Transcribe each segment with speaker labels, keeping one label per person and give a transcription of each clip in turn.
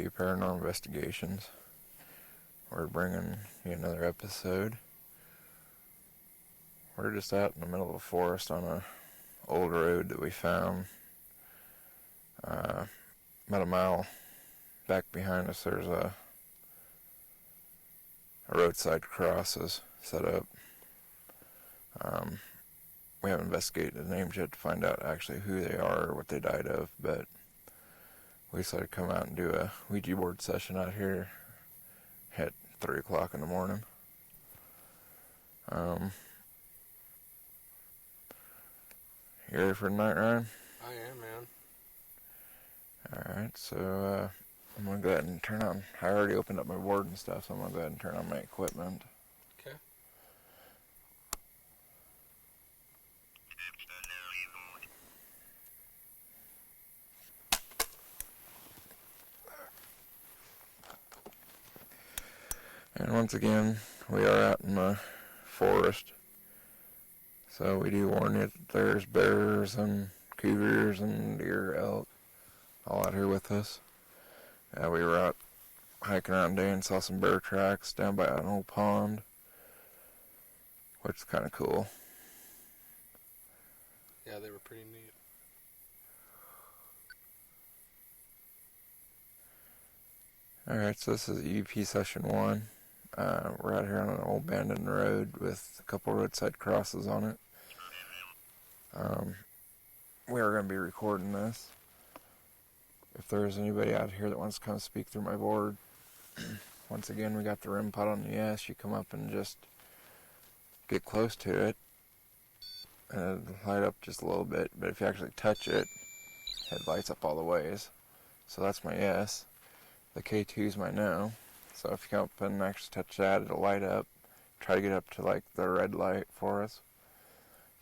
Speaker 1: Paranormal Investigations. We're bringing you another episode. We're just out in the middle of a forest on a old road that we found. About a mile back behind us, there's a roadside crosses set up. We haven't investigated the names yet to find out actually who they are or what they died of, but we decided to come out and do a Ouija board session out here at 3 o'clock in the morning. You ready for tonight, Ryan?
Speaker 2: I am, man.
Speaker 1: Alright, so I'm going to go ahead and turn on, I already opened up my board and stuff, so I'm going to go ahead and turn on my equipment.
Speaker 2: Okay.
Speaker 1: And once again, we are out in the forest, so we do warn you that there's bears and cougars and deer, elk, all out here with us. We were out hiking around today and saw some bear tracks down by an old pond, which is kind of cool.
Speaker 2: Yeah, they were pretty neat.
Speaker 1: Alright, so this is EP session 1. We're out here on an old abandoned road with a couple roadside crosses on it. We are going to be recording this. If there's anybody out here that wants to come speak through my board, once again, we got the REM pod on the yes. You come up and just get close to it, and it'll light up just a little bit. But if you actually touch it, it lights up all the ways. So that's my yes. The K2 is my no. So if you come up and actually touch that, it'll light up. Try to get up to like the red light for us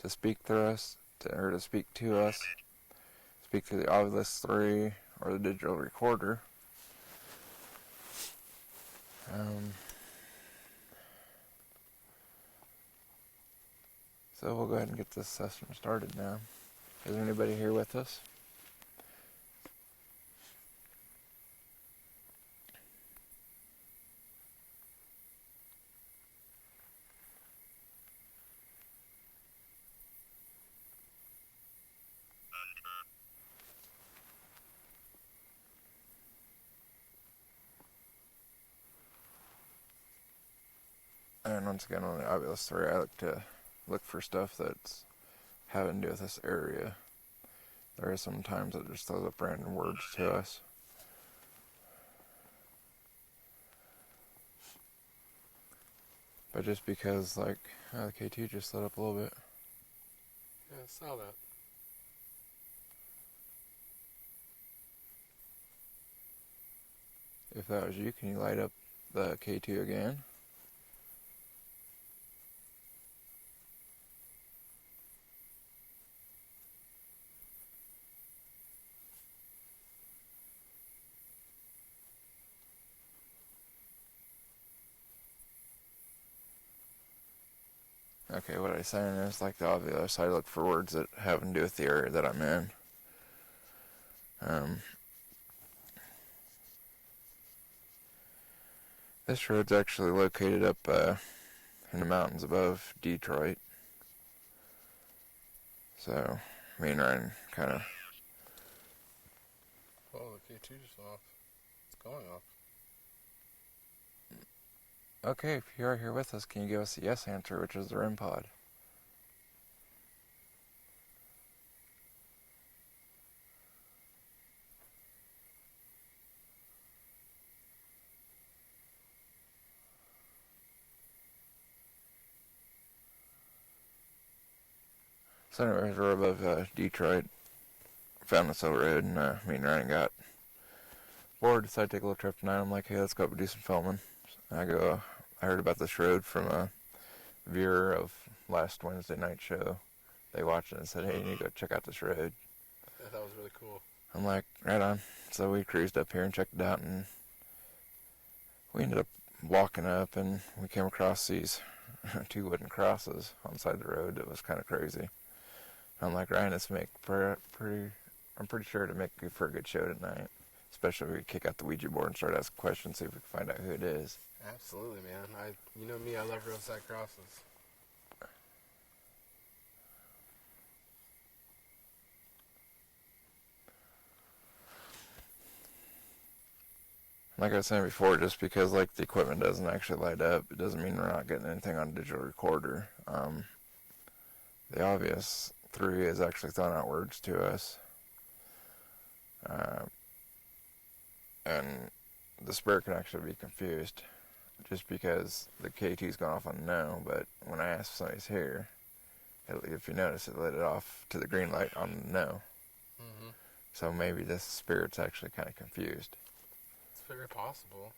Speaker 1: to speak through us, or to speak to us. Speak to the Ovilus 3 or the digital recorder. So we'll go ahead and get this session started now. Is there anybody here with us? And once again, on the Ovilus 3, I like to look for stuff that's having to do with this area. There are some times that just throws up random words to us. But just because, like, the K2 just lit up a little bit.
Speaker 2: Yeah, I saw that.
Speaker 1: If that was you, can you light up the K2 again? Okay, what I'm saying is, like the obvious, I look for words that have to do with the area that I'm in. This road's actually located up in the mountains above Detroit. So, me and Ryan kind of...
Speaker 2: Oh, the K2 just off. It's going off.
Speaker 1: Okay, if you are here with us, can you give us a yes answer, which is the REM pod? So anyways, we're above Detroit. Found this old road, and me and Ryan got bored, decided to take a little trip tonight. I'm like, hey, let's go up and do some filming. I heard about this road from a viewer of last Wednesday night show. They watched it and said, hey, you need to go check out this road.
Speaker 2: Yeah, that was really cool.
Speaker 1: I'm like, right on. So we cruised up here and checked it out, and we ended up walking up, and we came across these 2 wooden crosses on the side of the road. It was kind of crazy. I'm like, Ryan, I'm pretty sure to make for a good show tonight. especially if we kick out the Ouija board and start asking questions, see if we can find out who it is.
Speaker 2: Absolutely, man. You know me, I love roadside crosses.
Speaker 1: Like I was saying before, just because like the equipment doesn't actually light up, it doesn't mean we're not getting anything on a digital recorder. The obvious three is actually throwing out words to us. And the spirit can actually be confused just because the KT's gone off on no, but when I ask if somebody's here, if you notice, it lit it off to the green light on no.
Speaker 2: Mm-hmm.
Speaker 1: So maybe this spirit's actually kind of confused.
Speaker 2: It's very possible.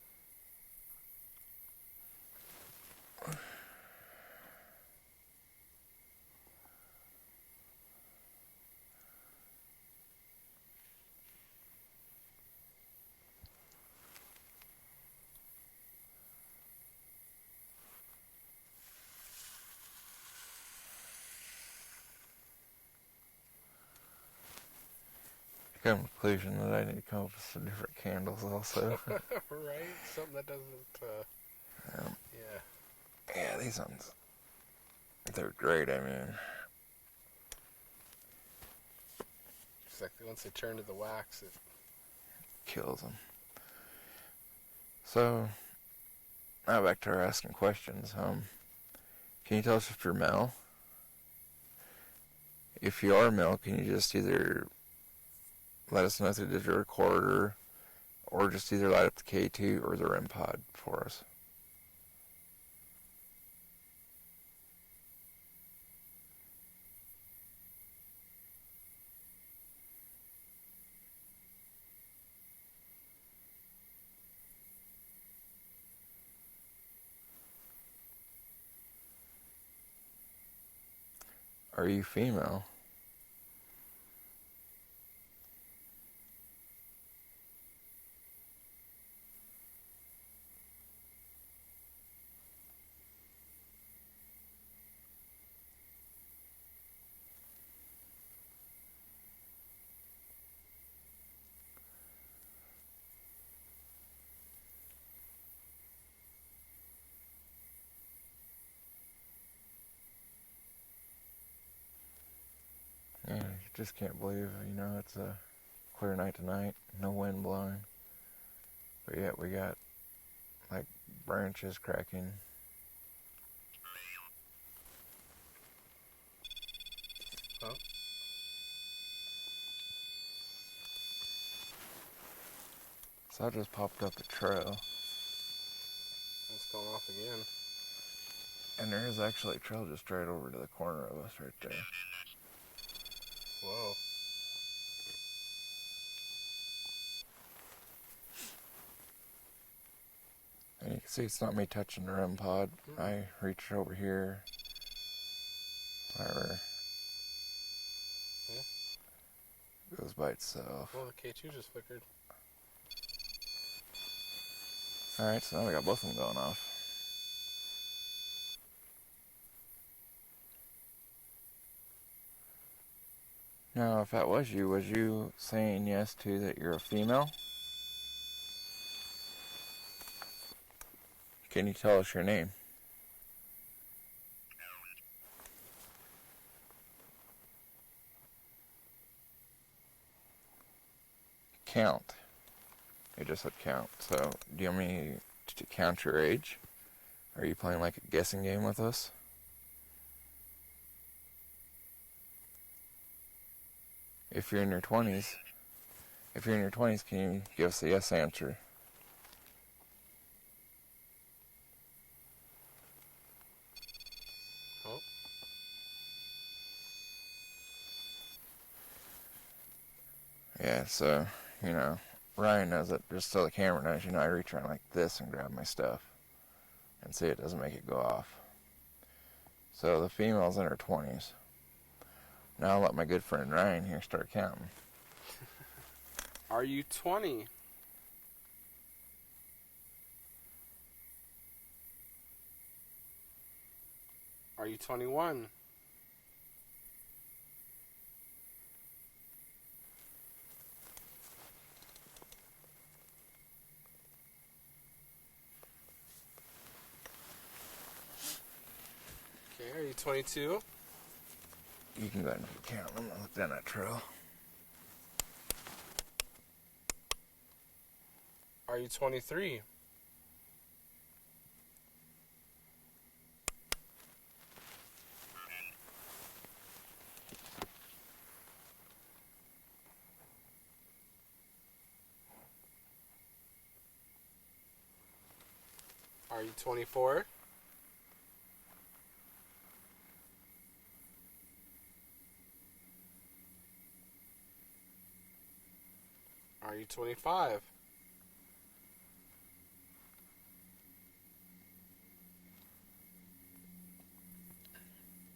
Speaker 1: I come to the conclusion that I need to come up with some different candles also.
Speaker 2: Right? Something that doesn't, yeah.
Speaker 1: Yeah, these ones, they're great, I mean.
Speaker 2: Just like once they turn to the wax, it
Speaker 1: Kills them. So, now back to our asking questions. Can you tell us if you're male? If you are male, can you just either let us know through the digital recorder, or just either light up the K2 or the REM pod for us? Are you female? Yeah, you just can't believe, it's a clear night tonight, no wind blowing. But yet we got, like, branches cracking.
Speaker 2: huh?
Speaker 1: So I just popped up a trail.
Speaker 2: It's going off again.
Speaker 1: And there is actually a trail just straight over to the corner of us right there.
Speaker 2: Whoa.
Speaker 1: And you can see it's not me touching the REM pod.
Speaker 2: Mm-hmm.
Speaker 1: I reached over here. Whatever.
Speaker 2: Yeah.
Speaker 1: It goes by itself.
Speaker 2: Well, the K2 just flickered.
Speaker 1: Alright, so now we got both of them going off. Now, if that was you saying yes to that you're a female? Can you tell us your name? Count. It just said count. So, do you want me to count your age? Are you playing like a guessing game with us? If you're in your 20s, can you give us a yes answer?
Speaker 2: Oh.
Speaker 1: Yeah, so, Ryan knows it. Just so the camera knows, I reach around like this and grab my stuff. And see, it doesn't make it go off. So the female's in her 20s. Now I'll let my good friend Ryan here start counting.
Speaker 2: Are you 20? Are you 21? 22?
Speaker 1: You can go ahead and count. I'm gonna look down that trail.
Speaker 2: Are you 23? Are you 24? Are you 25?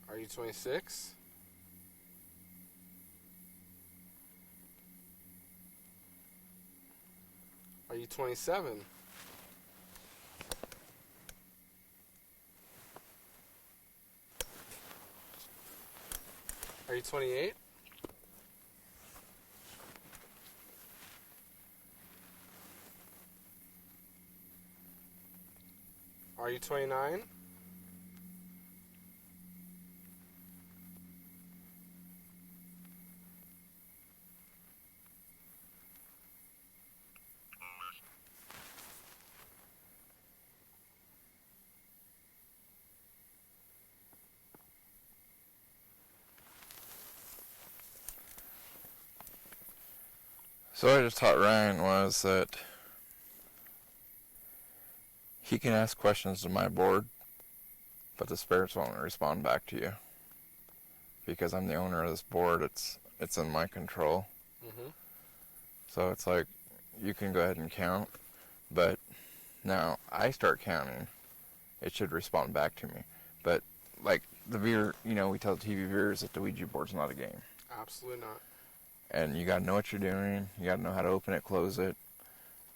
Speaker 2: Are you 26? Are you 27? Are you 28? Are you 29?
Speaker 1: So what I just taught Ryan was that he can ask questions to my board, but the spirits won't respond back to you. Because I'm the owner of this board, it's in my control.
Speaker 2: Mm-hmm.
Speaker 1: So it's like, you can go ahead and count, but now I start counting, it should respond back to me. But like the viewer, we tell the TV viewers that the Ouija board's not a game.
Speaker 2: Absolutely not.
Speaker 1: And you gotta know what you're doing, you gotta know how to open it, close it.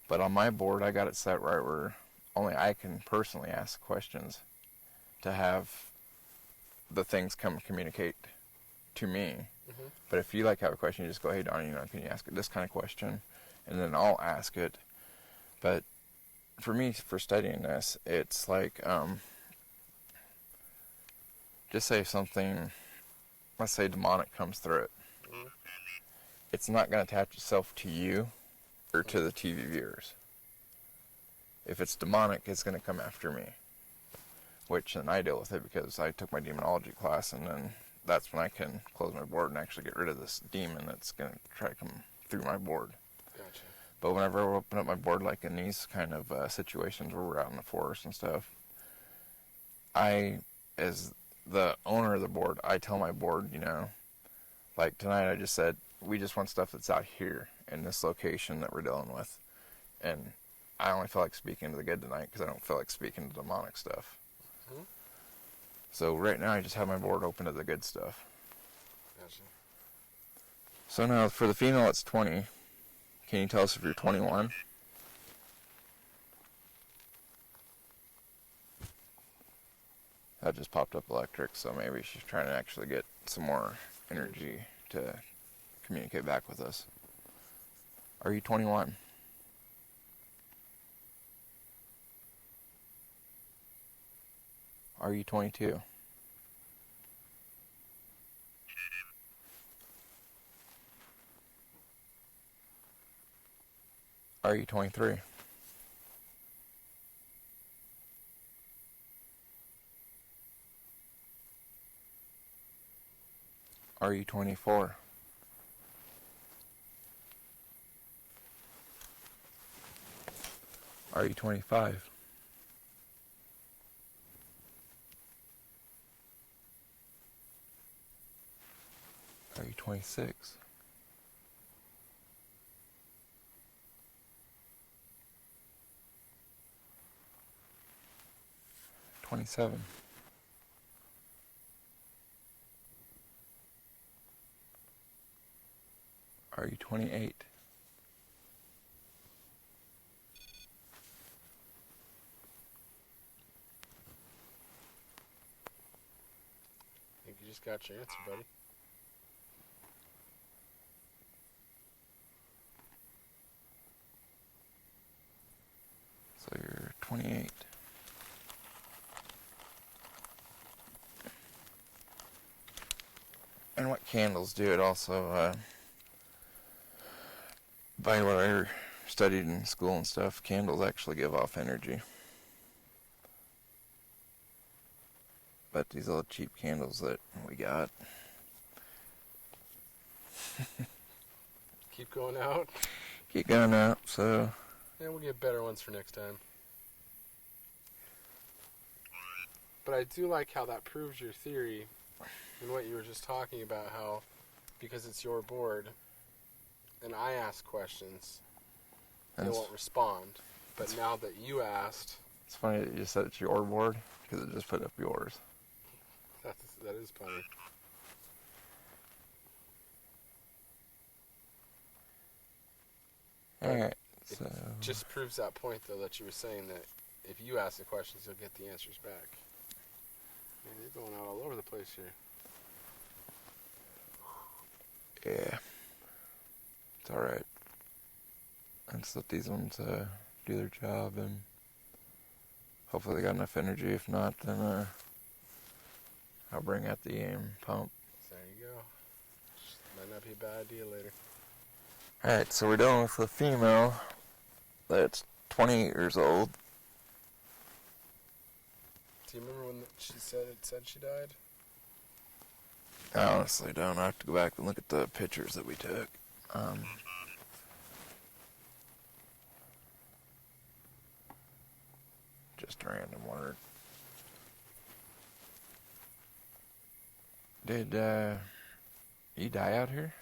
Speaker 1: But on my board, I got it set right where only I can personally ask questions to have the things come communicate to me.
Speaker 2: Mm-hmm.
Speaker 1: But if you have a question, you just go, hey Donnie, can you ask it this kind of question? And then I'll ask it. But for me, for studying this, it's like, just say something, let's say demonic comes through it.
Speaker 2: Mm-hmm.
Speaker 1: It's not going to attach itself to you or to the TV viewers. If it's demonic, it's going to come after me. Which, then I deal with it because I took my demonology class, and then that's when I can close my board and actually get rid of this demon that's going to try to come through my board.
Speaker 2: Gotcha.
Speaker 1: But whenever I open up my board, like in these kind of situations where we're out in the forest and stuff, I, as the owner of the board, I tell my board, like tonight I just said, we just want stuff that's out here in this location that we're dealing with. And I only feel like speaking to the good tonight because I don't feel like speaking to demonic stuff.
Speaker 2: Mm-hmm.
Speaker 1: So right now I just have my board open to the good stuff.
Speaker 2: Gotcha.
Speaker 1: So now for the female, it's 20. Can you tell us if you're 21? That just popped up electric, so maybe she's trying to actually get some more energy to communicate back with us. Are you 21? Are you 22? Are you 23? Are you 24? Are you 25? Are you 26? $27. Are you 28?
Speaker 2: I think you just got your answer, buddy.
Speaker 1: So you're 28. candles do it also. By what I studied in school and stuff, candles actually give off energy. But these little cheap candles that we got.
Speaker 2: Keep going out.
Speaker 1: Keep going out, so...
Speaker 2: Yeah, we'll get better ones for next time. But I do like how that proves your theory and what you were just talking about, how because it's your board and I ask questions, they won't respond. But now that you asked...
Speaker 1: It's funny that you just said it's your board, because it just put up yours.
Speaker 2: That is funny.
Speaker 1: Alright,
Speaker 2: It
Speaker 1: so...
Speaker 2: just proves that point, though, that you were saying that if you ask the questions, you'll get the answers back. Man, you're going out all over the place here.
Speaker 1: Yeah. It's alright. Let's let these ones do their job, and hopefully they got enough energy. If not, then I'll bring out the pump.
Speaker 2: There you go. Might not be a bad idea later.
Speaker 1: Alright, so we're dealing with a female that's 28 years old.
Speaker 2: Do you remember when she said she died?
Speaker 1: I honestly don't. I have to go back and look at the pictures that we took. Just a random word. Did you die out here?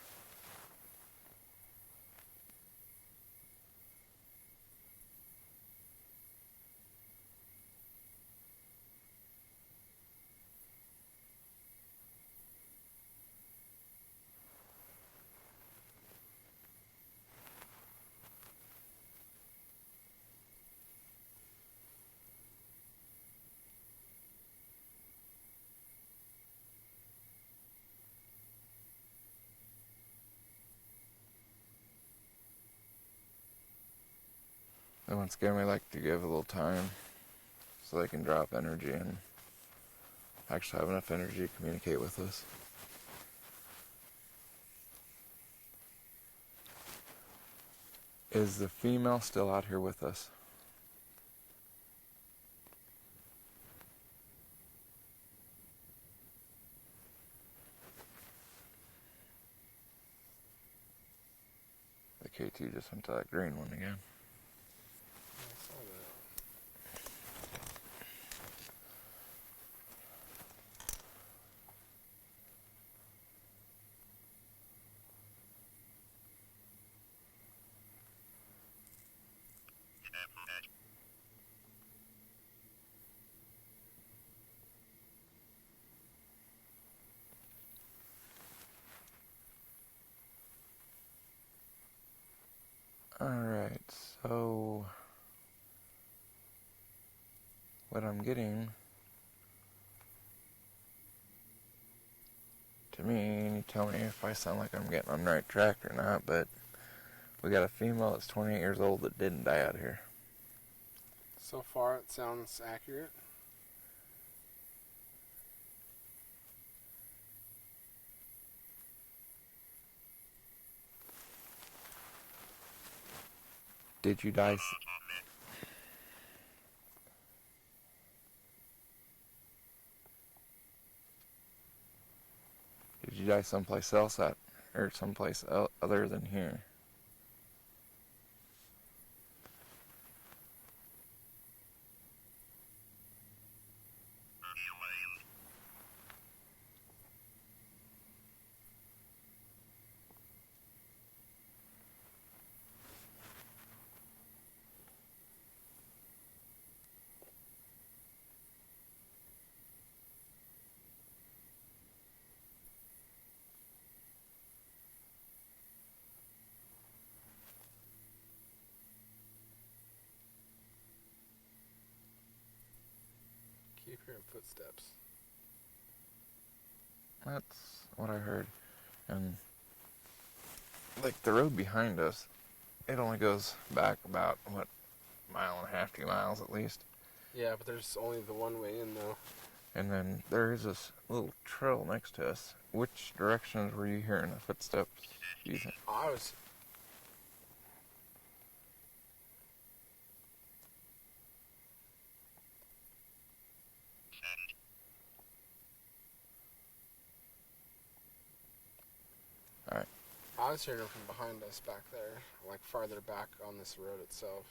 Speaker 1: And once again, we like to give a little time so they can drop energy and actually have enough energy to communicate with us. Is the female still out here with us? The K2 just went to that green one again.
Speaker 2: I saw
Speaker 1: Alright, so what I'm getting to me, and you tell me if I sound like I'm getting on the right track or not, but we got a female that's 28 years old that didn't die out here.
Speaker 2: So far, it sounds accurate.
Speaker 1: Did you die? Did you die someplace else or someplace other than here?
Speaker 2: Keep hearing footsteps.
Speaker 1: That's what I heard. And like the road behind us, it only goes back about, what, mile and a half, 2 miles at least.
Speaker 2: Yeah, but there's only the one way in, though.
Speaker 1: And then there is this little trail next to us. Which directions were you hearing the footsteps, do you think?
Speaker 2: I was.
Speaker 1: Alright.
Speaker 2: I was hearing them from behind us back there, like farther back on this road itself.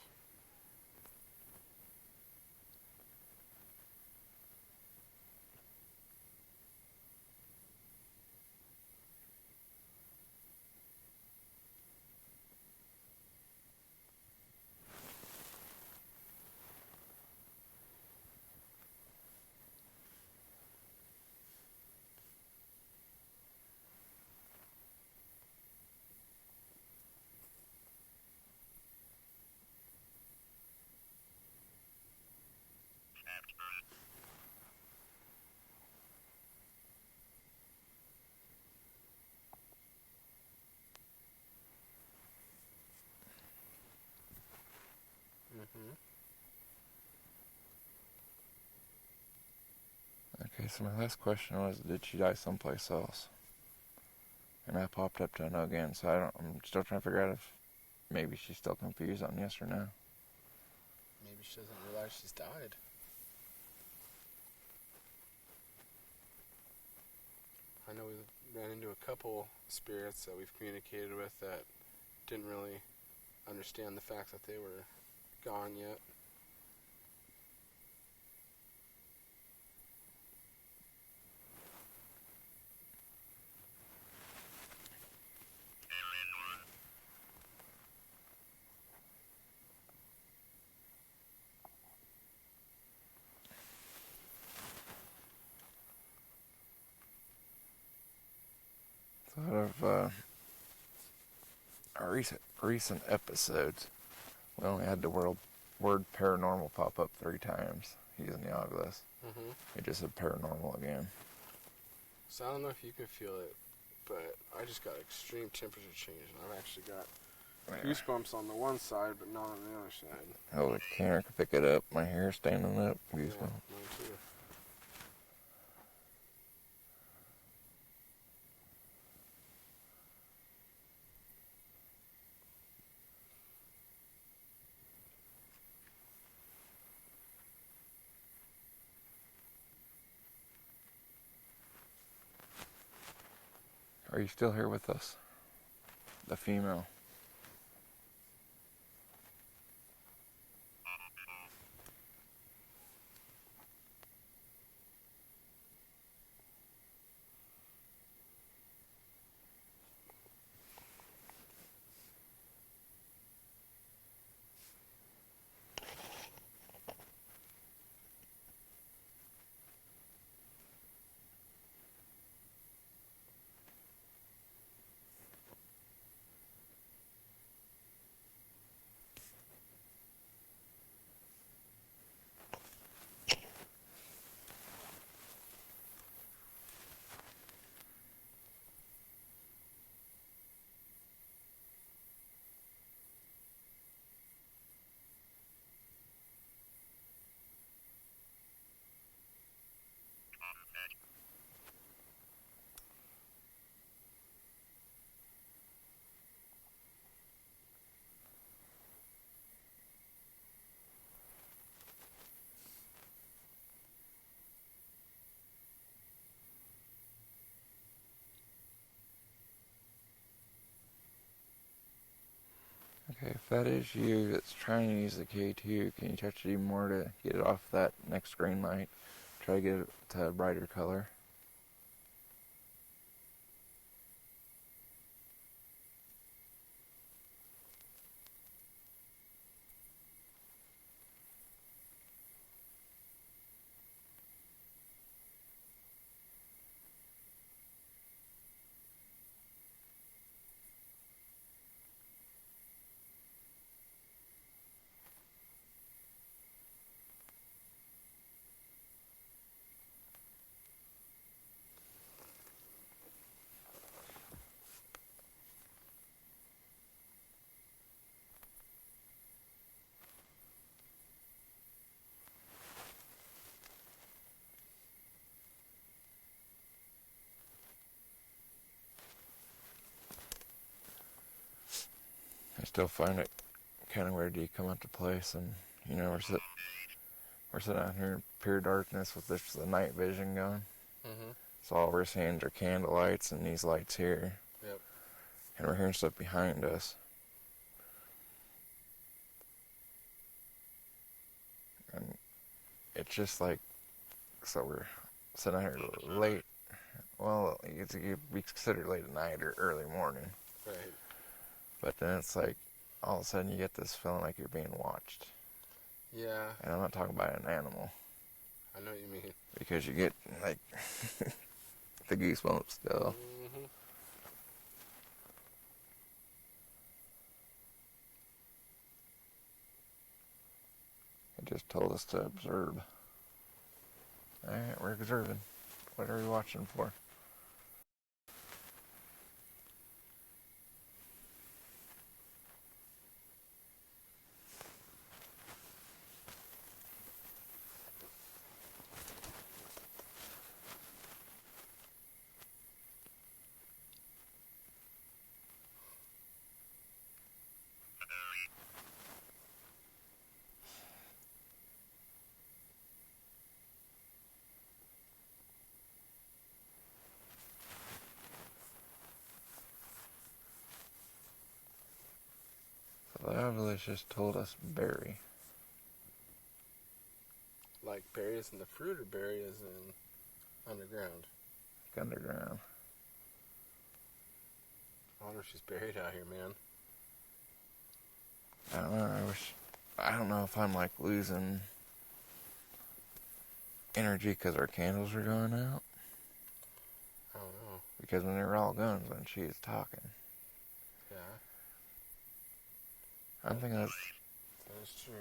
Speaker 2: Mm-hmm.
Speaker 1: Okay, so my last question was, did she die someplace else? And I popped up to no again, so I'm still trying to figure out if maybe she's still confused on yes or no.
Speaker 2: Maybe she doesn't realize she's died. I know we ran into a couple spirits that we've communicated with that didn't really understand the fact that they were gone yet.
Speaker 1: So out of our recent episodes, we only had the word paranormal pop up 3 times using the Oculus.
Speaker 2: Mm-hmm.
Speaker 1: It just said paranormal again.
Speaker 2: So I don't know if you can feel it, but I just got extreme temperature change, and I've actually got goosebumps on the one side, but not on the other side.
Speaker 1: Oh, the camera can pick it up. My hair standing up. Goosebumps.
Speaker 2: Yeah, mine too.
Speaker 1: Are you still here with us? The female. Okay, if that is you that's trying to use the K2, can you touch it even more to get it off that next green light? Try to get it to a brighter color. still find it kind of weird. You come up to place and we're sitting out here in pure darkness with this the night vision going.
Speaker 2: Mm-hmm.
Speaker 1: So all we're seeing are candle lights and these lights here.
Speaker 2: Yep.
Speaker 1: And we're hearing stuff behind us. And it's just like, so we're sitting out here late. Well, it could be considered late at night or early morning.
Speaker 2: Right.
Speaker 1: But then it's like, all of a sudden you get this feeling like you're being watched.
Speaker 2: Yeah.
Speaker 1: And I'm not talking about an animal.
Speaker 2: I know what you mean.
Speaker 1: Because you get, like, the goosebumps still.
Speaker 2: Mm-hmm.
Speaker 1: It just told us to observe. Alright, we're observing. What are we watching for? So the obelisk just told us bury.
Speaker 2: Like bury as in the fruit or bury as in underground?
Speaker 1: Like underground.
Speaker 2: I wonder if she's buried out here, man.
Speaker 1: I don't know, I don't know if I'm like losing energy because our candles are going out.
Speaker 2: I don't know.
Speaker 1: Because when they were all going when she was talking.
Speaker 2: Yeah.
Speaker 1: I'm thinking that's...
Speaker 2: That is true.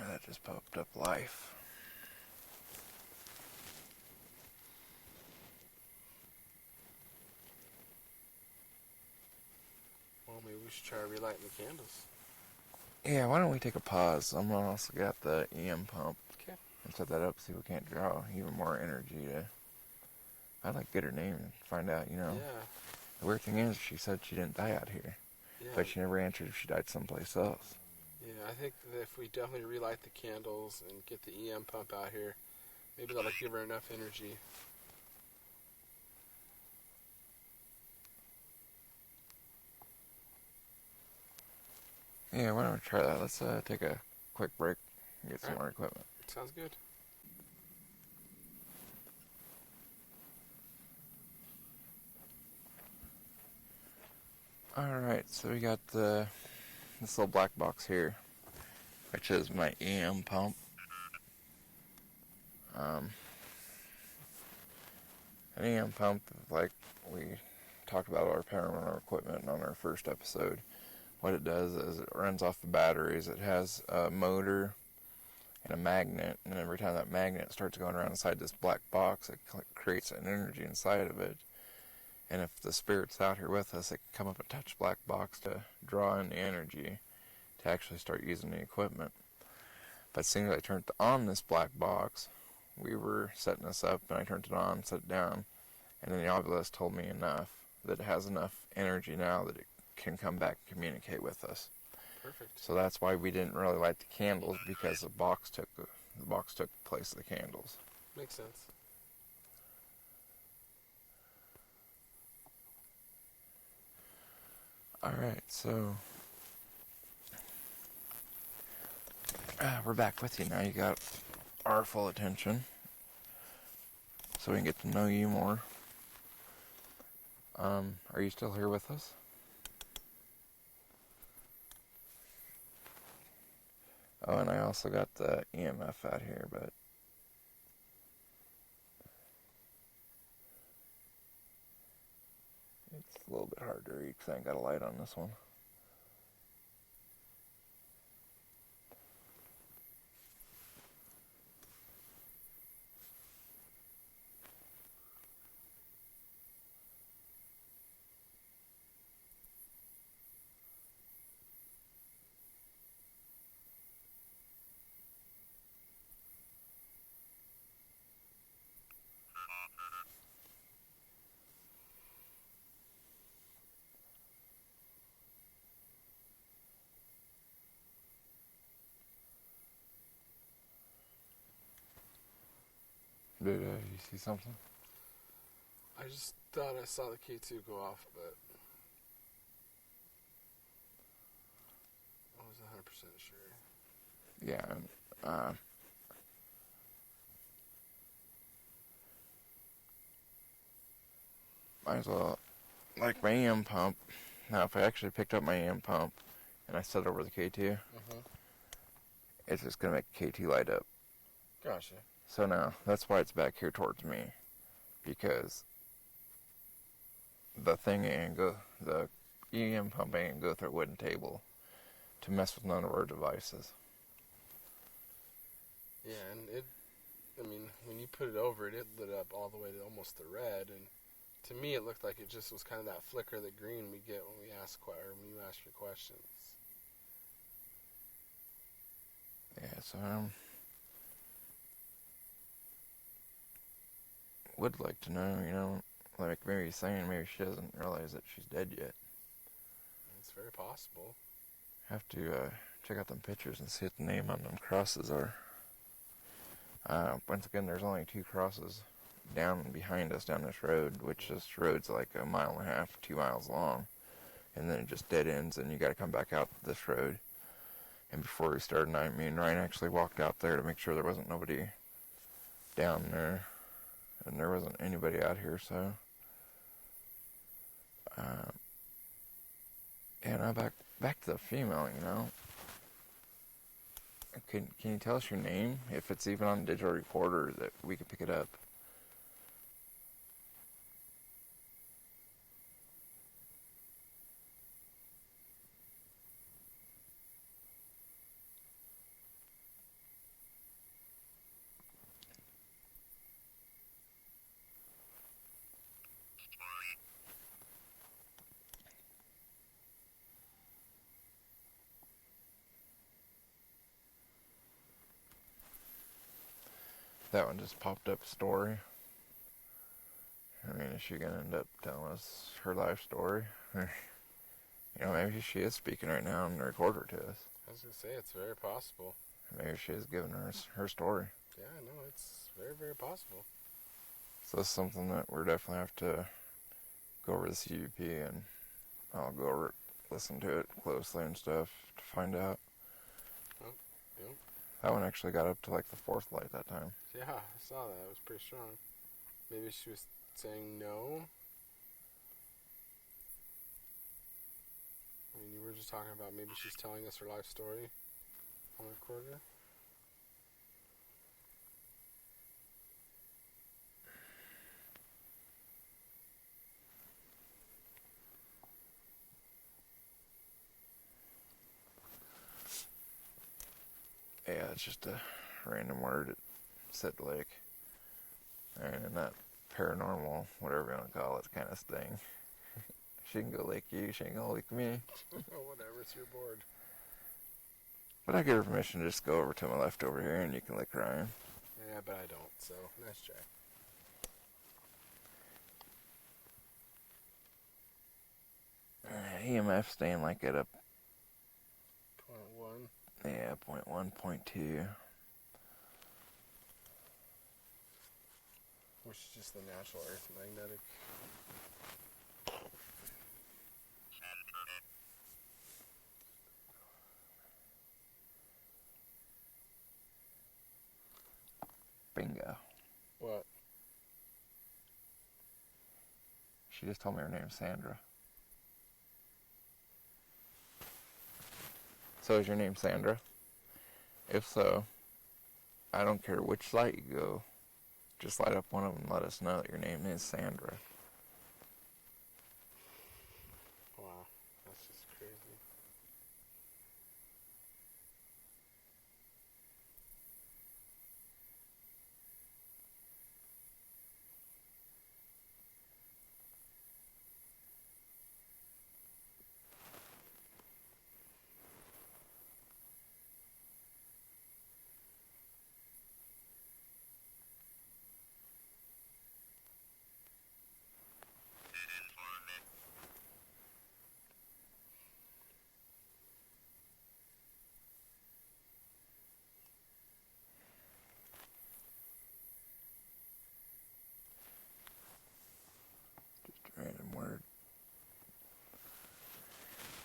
Speaker 1: That just popped up life.
Speaker 2: Well, maybe we should try relighting the candles.
Speaker 1: Yeah, why don't we take a pause? I'm gonna also got the EM pump.
Speaker 2: Okay.
Speaker 1: And set that up so we can't draw even more energy to... I'd like to get her name and find out,
Speaker 2: Yeah.
Speaker 1: The weird thing is, she said she didn't die out here.
Speaker 2: Yeah.
Speaker 1: But she never answered if she died someplace else.
Speaker 2: Yeah, I think that if we definitely relight the candles and get the EM pump out here, maybe that'll give her enough energy.
Speaker 1: Yeah, why don't we try that? Let's take a quick break and get some more equipment.
Speaker 2: Sounds good.
Speaker 1: Alright, so we got this little black box here, which is my EM pump. An EM pump, like we talked about our paranormal equipment on our first episode, what it does is it runs off the batteries. It has a motor and a magnet, and every time that magnet starts going around inside this black box, it creates an energy inside of it. And if the spirit's out here with us, it can come up and touch black box to draw in the energy to actually start using the equipment. But as soon as I turned on this black box, we were setting this up, and I turned it on, set it down, and then the obelisk told me that it has enough energy now that it can come back and communicate with us.
Speaker 2: Perfect.
Speaker 1: So that's why we didn't really light the candles, because the box took the place of the candles.
Speaker 2: Makes sense.
Speaker 1: Alright, so we're back with you now. You got our full attention, so we can get to know you more. Are you still here with us? Oh, and I also got the EMF out here, but it's a little bit hard to read because I ain't got a light on this one. you see something?
Speaker 2: I just thought I saw the K2 go off, but I wasn't 100% sure.
Speaker 1: Yeah. Might as well, like my EM pump. Now, if I actually picked up my EM pump and I set it over the K2, it's just gonna make K2 light up.
Speaker 2: Gotcha.
Speaker 1: So now that's why it's back here towards me, because the EM pump ain't gonna go through a wooden table to mess with none of our devices.
Speaker 2: Yeah, and when you put it over it, it lit up all the way to almost the red, and to me it looked like it just was kind of that flicker of the green we get when we ask, or when you ask your questions.
Speaker 1: Yeah, so would like to know, like maybe saying maybe she doesn't realize that she's dead yet.
Speaker 2: It's very possible.
Speaker 1: Have to check out them pictures and see what the name on them crosses are. Once again, there's only 2 crosses down behind us down this road, which this road's like 1.5 miles, 2 miles long, and then it just dead ends, and you got to come back out this road. And before we started, me and Ryan actually walked out there to make sure there wasn't nobody down there, and there wasn't anybody out here. So, yeah, now back to the female. Can you tell us your name, if it's even on digital recorder that we can pick it up? That one just popped up story. I mean, is she gonna end up telling us her life story? Maybe she is speaking right now and record her to us.
Speaker 2: I was going to say, it's very possible.
Speaker 1: Maybe she is giving her story.
Speaker 2: Yeah, no, it's very, very possible.
Speaker 1: So that's something that we're definitely have to go over the CVP, and I'll go over it, listen to it closely and stuff to find out.
Speaker 2: Oh, yep.
Speaker 1: That one actually got up to like the 4th light that time.
Speaker 2: Yeah, I saw that. It was pretty strong. Maybe she was saying no. I mean, you were just talking about maybe she's telling us her life story on the recorder.
Speaker 1: Yeah, it's just a random word. It said like, and that paranormal, whatever you want to call it, kind of thing. She can go lick you, she ain't gonna lick me.
Speaker 2: Whatever, it's your board.
Speaker 1: But I give her permission to just go over to my left over here and you can lick Ryan.
Speaker 2: Yeah, but I don't, so nice try.
Speaker 1: EMF staying like at a
Speaker 2: 0.1.
Speaker 1: Yeah, 0.1, 0.2.
Speaker 2: Which is just the natural earth magnetic.
Speaker 1: Bingo.
Speaker 2: What?
Speaker 1: She just told me her name's Sandra. So is your name Sandra? If so, I don't care which light you go, just light up one of them and let us know that your name is Sandra.
Speaker 2: Wow, that's just crazy.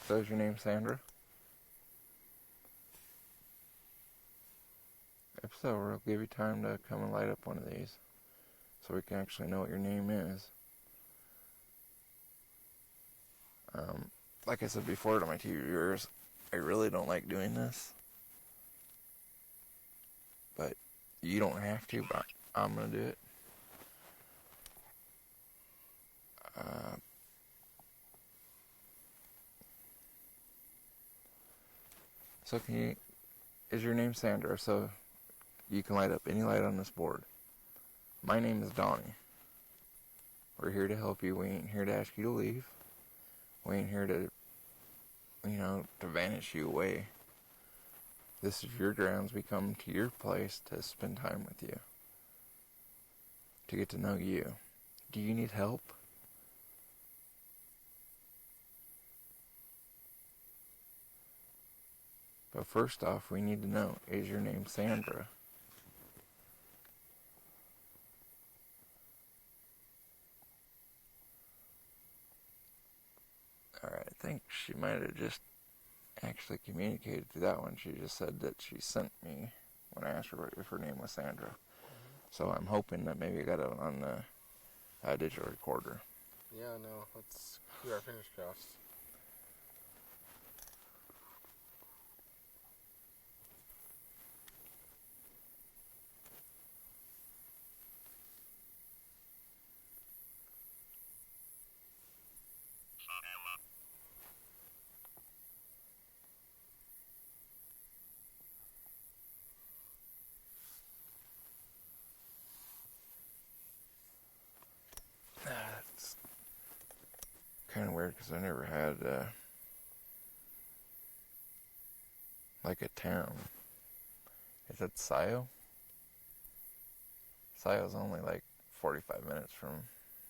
Speaker 1: So is your name Sandra? If so, we'll give you time to come and light up one of these so we can actually know what your name is. Like I said before to my TV viewers, I really don't like doing this. But you don't have to, but I'm going to do it. So is your name Sandra? So you can light up any light on this board. My name is Donnie. We're here to help you. We ain't here to ask you to leave. We ain't here to, to vanish you away. This is your grounds. We come to your place to spend time with you. To get to know you. Do you need help? But first off, we need to know, is your name Sandra? Alright, I think she might have just actually communicated through that one. She just said that she sent me when I asked her if her name was Sandra. So I'm hoping that maybe I got it on the digital recorder.
Speaker 2: Yeah, no, let's keep our fingers crossed.
Speaker 1: It's kind of weird because I never had like a town. Is that Sayo? Sayo's only like 45 minutes from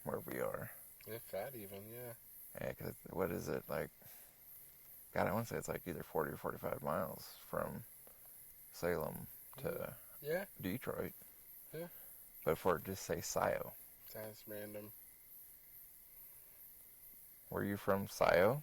Speaker 1: where we are.
Speaker 2: If that even, yeah.
Speaker 1: Yeah, cause what is it, like, God, I want to say it's like either 40 or 45 miles from Salem to Detroit.
Speaker 2: Yeah.
Speaker 1: But for it just say Sayo.
Speaker 2: Sounds random.
Speaker 1: Were you from Sayo?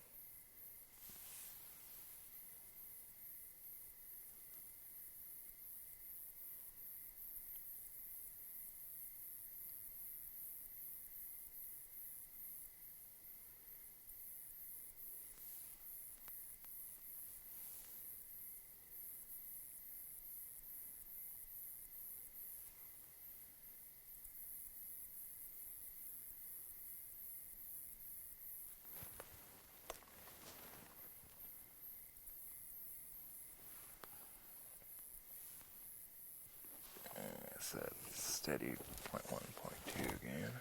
Speaker 1: It's a steady 0.1.2 again.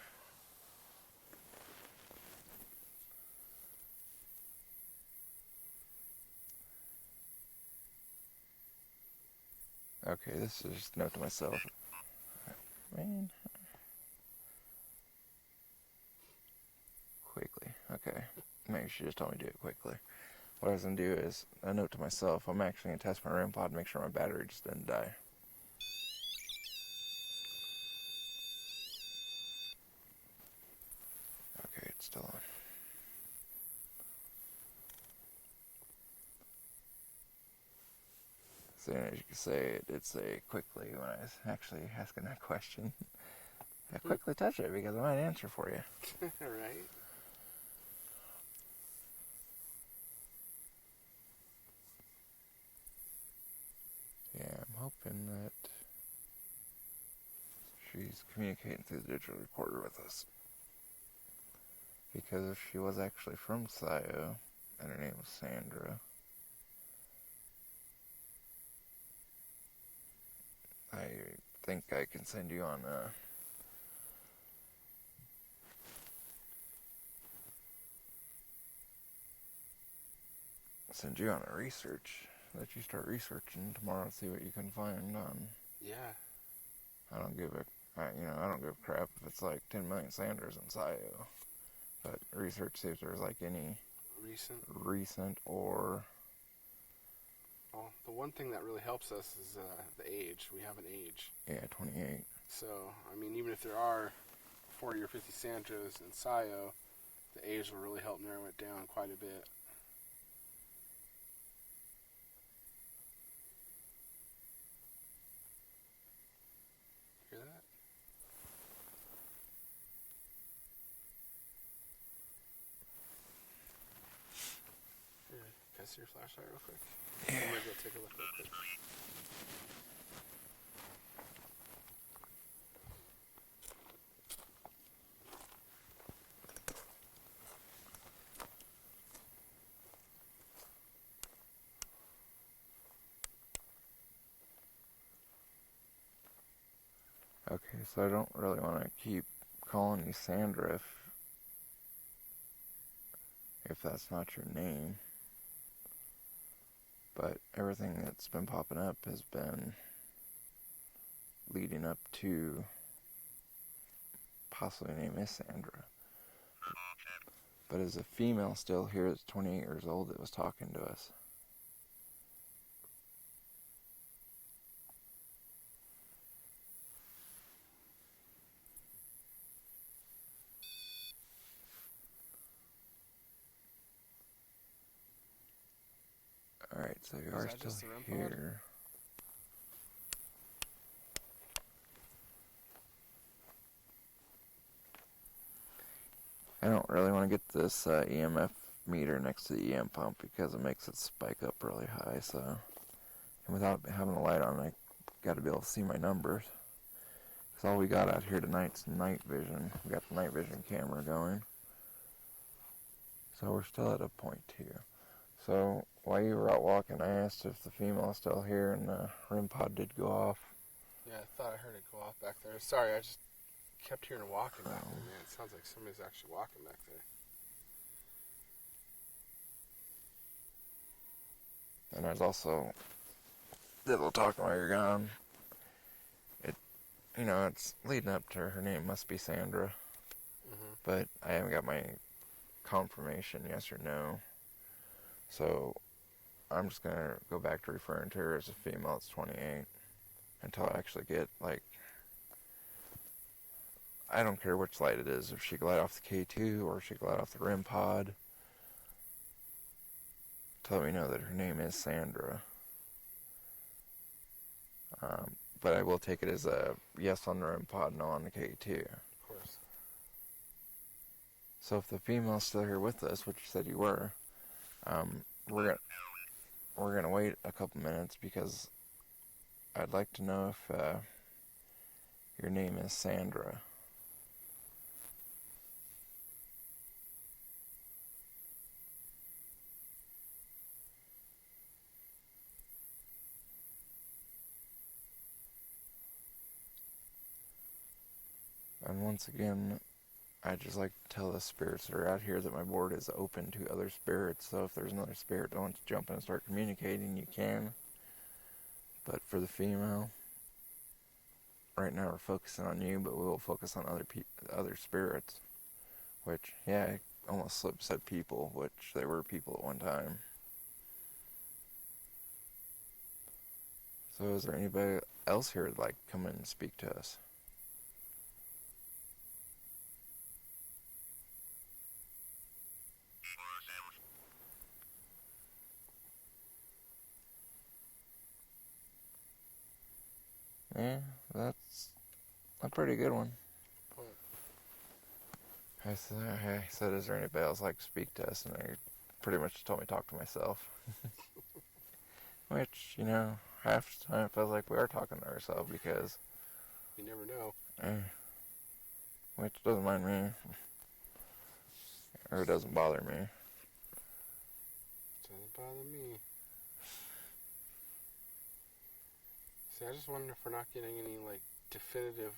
Speaker 1: Okay, this is just a note to myself. Man. Quickly. Okay. Maybe she just told me to do it quickly. What I was going to do is a note to myself. I'm actually going to test my REM pod to make sure my battery just didn't die. Okay, it's still on. So as you can say, it did say quickly when I was actually asking that question. I quickly touch it because I might answer for you.
Speaker 2: Right?
Speaker 1: Yeah, I'm hoping that she's communicating through the digital recorder with us. Because if she was actually from Sayo, and her name was Sandra, I think I can send you on a research. Let you start researching tomorrow and see what you can find on.
Speaker 2: Yeah.
Speaker 1: I don't give a crap if it's like 10 million Sanders in Sayo. But research, see if there's like any recent or...
Speaker 2: Well, the one thing that really helps us is the age. We have an age.
Speaker 1: Yeah, 28.
Speaker 2: So, I mean, even if there are 40 or 50 Sandras in Sayo, the age will really help narrow it down quite a bit. Can I see your flashlight real quick?
Speaker 1: Yeah.
Speaker 2: I'm gonna go take a look real quick.
Speaker 1: Okay, so I don't really want to keep calling you Sandra if that's not your name. But everything that's been popping up has been leading up to possibly name is Sandra. But as a female still here that's 28 years old that was talking to us. Alright, so you are still here. I don't really want to get this EMF meter next to the EM pump because it makes it spike up really high. So, and without having the light on, I got to be able to see my numbers. Because all we got out here tonight's night vision. We got the night vision camera going. So we're still at a 0.2. So while you were out walking, I asked if the female is still here, and the REM pod did go off.
Speaker 2: Yeah, I thought I heard it go off back there. Sorry, I just kept hearing walking back there, man. It sounds like somebody's actually walking back there.
Speaker 1: And there's also the little talking while you're gone. It's leading up to her name must be Sandra.
Speaker 2: Mm-hmm.
Speaker 1: But I haven't got my confirmation, yes or no. So I'm just going to go back to referring to her as a female that's 28 until I actually get, I don't care which light it is. If she can light off the K2 or she can light off the REM pod, to let me know that her name is Sandra. But I will take it as a yes on the REM pod, no on the K2.
Speaker 2: Of course.
Speaker 1: So if the female's still here with us, which you said you were, we're gonna wait a couple minutes because I'd like to know if your name is Sandra. And once again, I'd just like to tell the spirits that are out here that my board is open to other spirits. So if there's another spirit that wants to jump in and start communicating, you can. But for the female, right now we're focusing on you, but we will focus on other spirits. Which, yeah, I almost said people, which they were people at one time. So is there anybody else here that'd like to come in and speak to us? Yeah, that's a pretty good one. I said, is there anybody else like to speak to us? And they pretty much told me to talk to myself. Which, half the time it feels like we are talking to ourselves because...
Speaker 2: You never know.
Speaker 1: Which doesn't mind me. Or it doesn't bother me.
Speaker 2: Doesn't bother me. See, I just wonder if we're not getting any, definitive,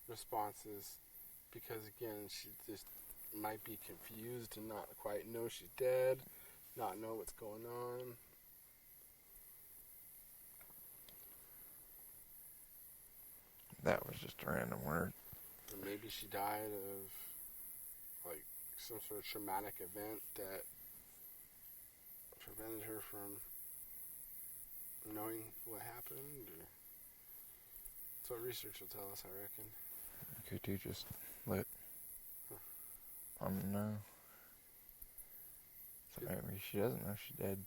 Speaker 2: responses. Because, again, she just might be confused and not quite know she's dead. Not know what's going on.
Speaker 1: That was just a random word.
Speaker 2: Or maybe she died of, some sort of traumatic event that prevented her from knowing what happened. Or that's what research will tell us, I reckon.
Speaker 1: Could you just let know? So maybe she doesn't know she's dead.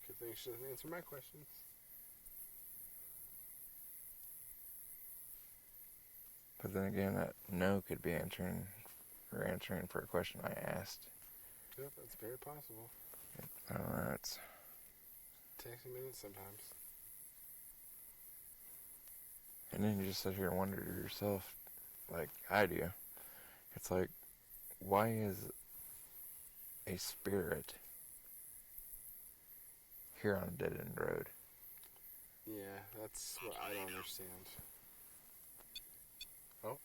Speaker 2: Good thing she doesn't answer my questions.
Speaker 1: But then again, that no could be answering for a question I asked.
Speaker 2: Yep, that's very possible.
Speaker 1: I don't know. It
Speaker 2: Takes a minute sometimes.
Speaker 1: and then you just sit here and wonder to yourself, like I do. It's like, why is a spirit here on a dead end road?
Speaker 2: Yeah, that's what I don't understand. Oh,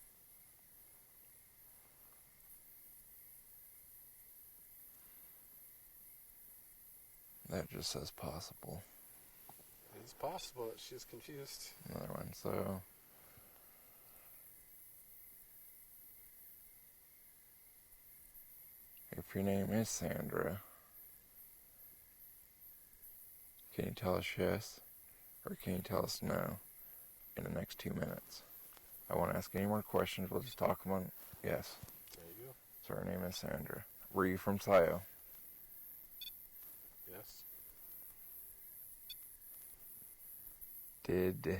Speaker 1: That just says possible.
Speaker 2: it's possible that she's confused.
Speaker 1: Another one. So, if your name is Sandra, can you tell us yes, or can you tell us no in the next 2 minutes? I won't ask any more questions. We'll just talk among yes.
Speaker 2: There you go.
Speaker 1: So her name is Sandra. Were you from Scio?
Speaker 2: Yes.
Speaker 1: Did
Speaker 2: That's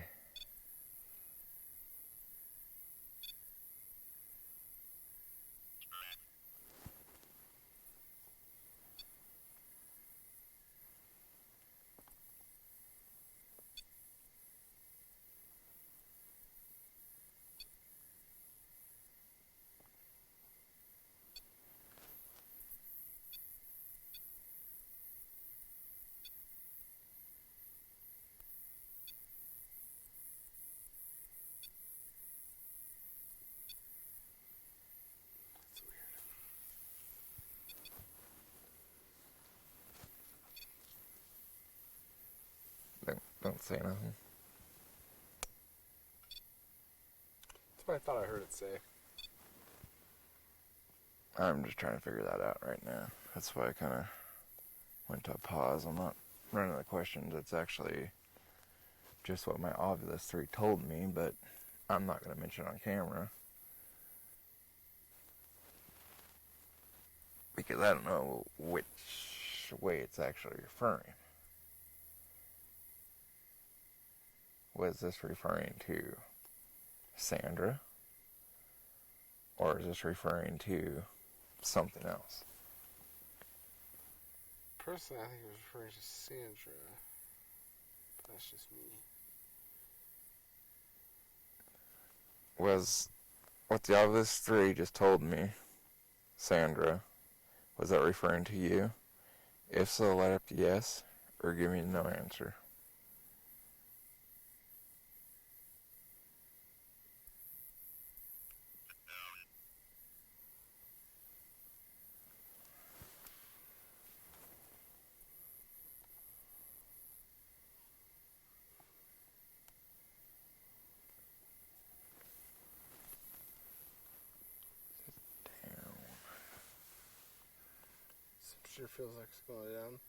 Speaker 2: weird.
Speaker 1: don't say nothing.
Speaker 2: That's what I thought I heard it say.
Speaker 1: I'm just trying to figure that out right now. That's why I kind of went to a pause. I'm not running the questions. It's actually just what my Ovilus 3 told me, but I'm not going to mention on camera because I don't know which way it's actually referring. Was this referring to Sandra? Or is this referring to something else?
Speaker 2: Personally, I think it was referring to Sandra. But that's just me.
Speaker 1: Was what the Ovilus 3 just told me, Sandra, was that referring to you? If so, light up the yes, or give me no answer.
Speaker 2: Sure feels like it's going down.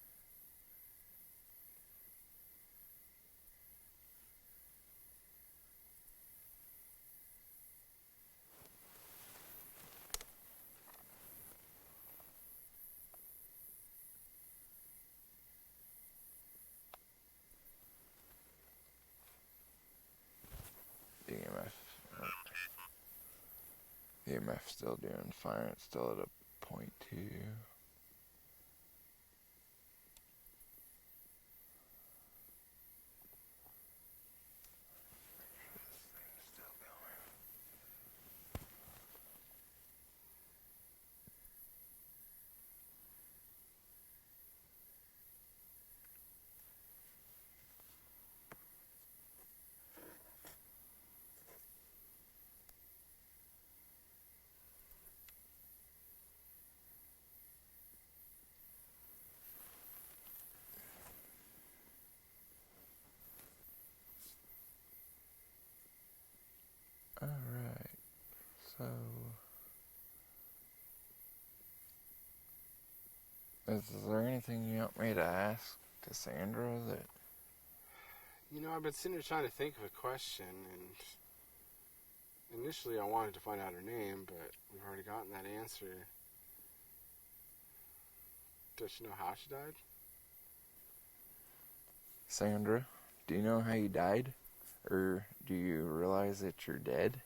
Speaker 1: The EMF still doing fine. It's still at a 0.2. Alright, so is there anything you want me to ask to Sandra that
Speaker 2: You know, I've been sitting here trying to think of a question, and initially I wanted to find out her name, but we've already gotten that answer. Does she know how she died?
Speaker 1: Sandra, do you know how you died? Or do you realize that you're dead?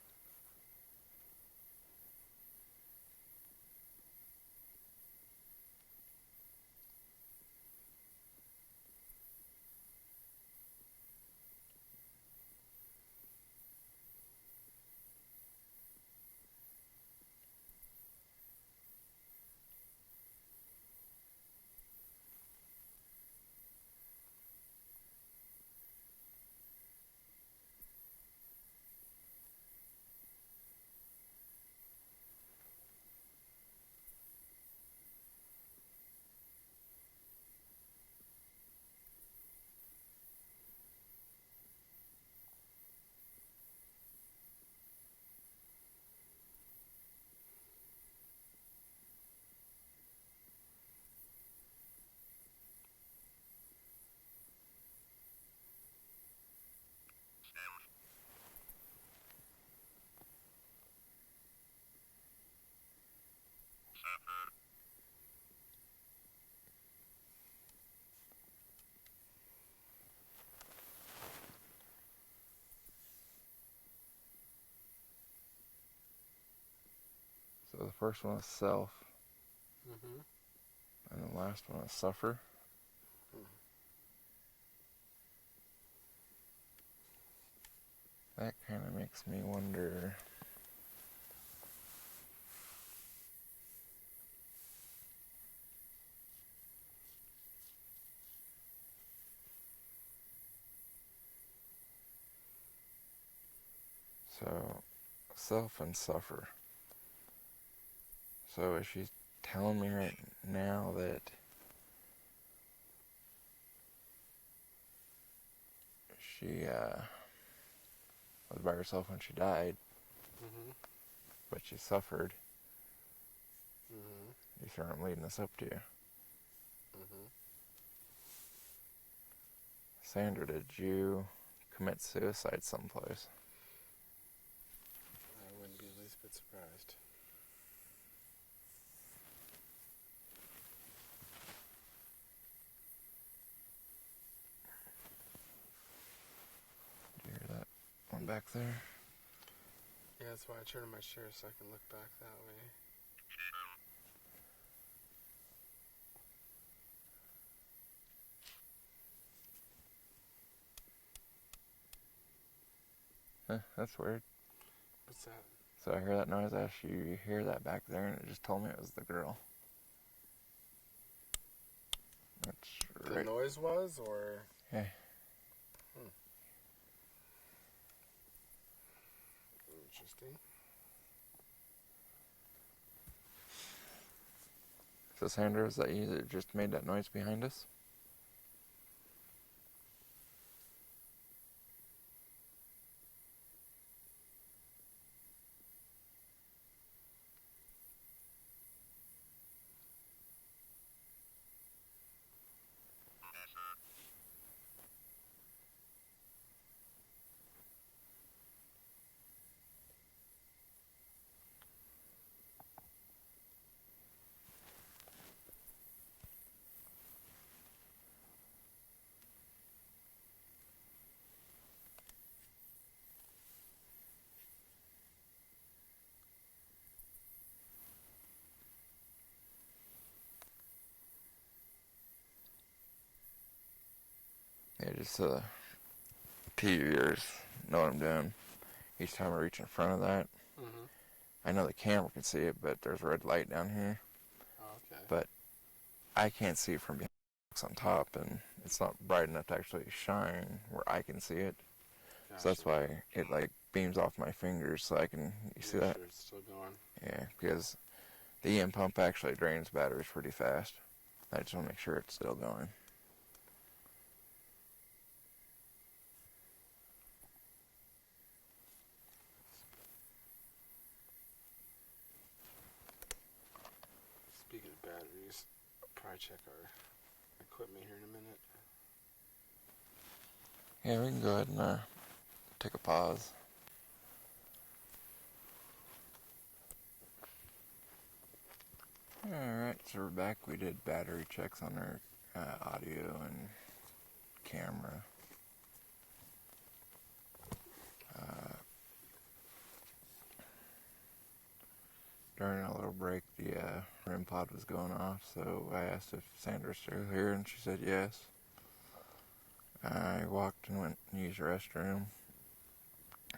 Speaker 1: the first one was self,
Speaker 2: Mm-hmm.
Speaker 1: and the last one was suffer. That kind of makes me wonder. So, self and suffer. So is she telling me right now that she was by herself when she died,
Speaker 2: Mm-hmm.
Speaker 1: but she suffered?
Speaker 2: Mm-hmm.
Speaker 1: You sure I'm leading this up to you?
Speaker 2: Mm-hmm.
Speaker 1: Sandra, did you commit suicide someplace?
Speaker 2: I wouldn't be the least bit surprised.
Speaker 1: Do you hear that one back there?
Speaker 2: Yeah, that's why I turned my chair so I can look back that way.
Speaker 1: Huh, that's weird.
Speaker 2: What's that?
Speaker 1: So I hear that noise. I asked you hear that back there, and it just told me it was the girl. That's
Speaker 2: The
Speaker 1: right.
Speaker 2: noise was, or?
Speaker 1: Yeah.
Speaker 2: Interesting.
Speaker 1: So Sandra, is that you that just made that noise behind us? Yeah, just P ears. Know what I'm doing. Each time I reach in front of that,
Speaker 2: Mm-hmm.
Speaker 1: I know the camera can see it, but there's a red light down here.
Speaker 2: Oh, okay.
Speaker 1: But I can't see it from behind the box on top, and it's not bright enough to actually shine where I can see it.
Speaker 2: Gotcha.
Speaker 1: So that's why it like beams off my fingers, so I can. You see
Speaker 2: Make
Speaker 1: that?
Speaker 2: sure it's still going.
Speaker 1: Yeah, because the EM pump actually drains batteries pretty fast. I just want to make sure it's still going.
Speaker 2: Speaking of batteries, I'll probably check our equipment here in a minute.
Speaker 1: Yeah, we can go ahead and take a pause. Alright, so we're back. We did battery checks on our audio and camera. During a little break, the REM pod was going off, so I asked if Sandra's still here, and she said yes. I walked and went and used the restroom.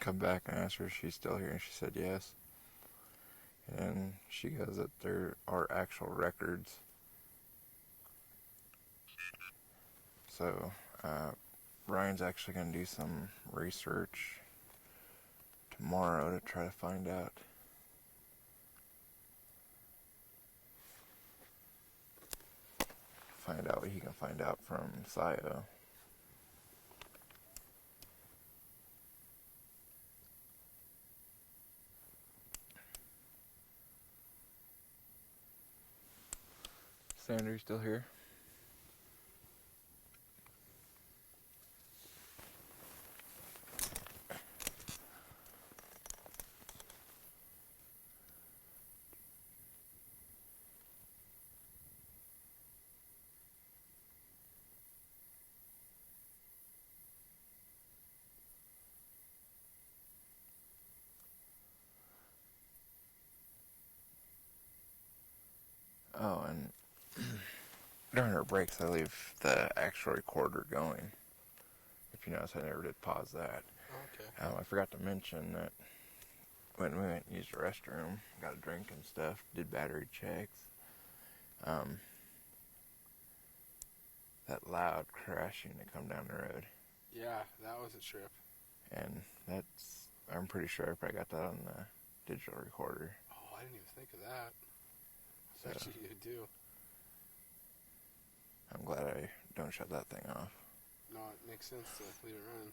Speaker 1: Come back and asked her if she's still here, and she said yes. And she goes that there are actual records. So Ryan's actually going to do some research tomorrow to try to find out what he can find out from Sayo. Sandra, you still here? Oh, and during our breaks, I leave the actual recorder going. If you notice, I never did pause that.
Speaker 2: Okay.
Speaker 1: I forgot to mention that when we went and used the restroom, got a drink and stuff, did battery checks. That loud crashing to come down the road.
Speaker 2: Yeah, that was a trip.
Speaker 1: And I'm pretty sure I probably got that on the digital recorder.
Speaker 2: Oh, I didn't even think of that.
Speaker 1: So,
Speaker 2: I bet you do.
Speaker 1: I'm glad I don't shut that thing off.
Speaker 2: No, it makes sense to leave it running.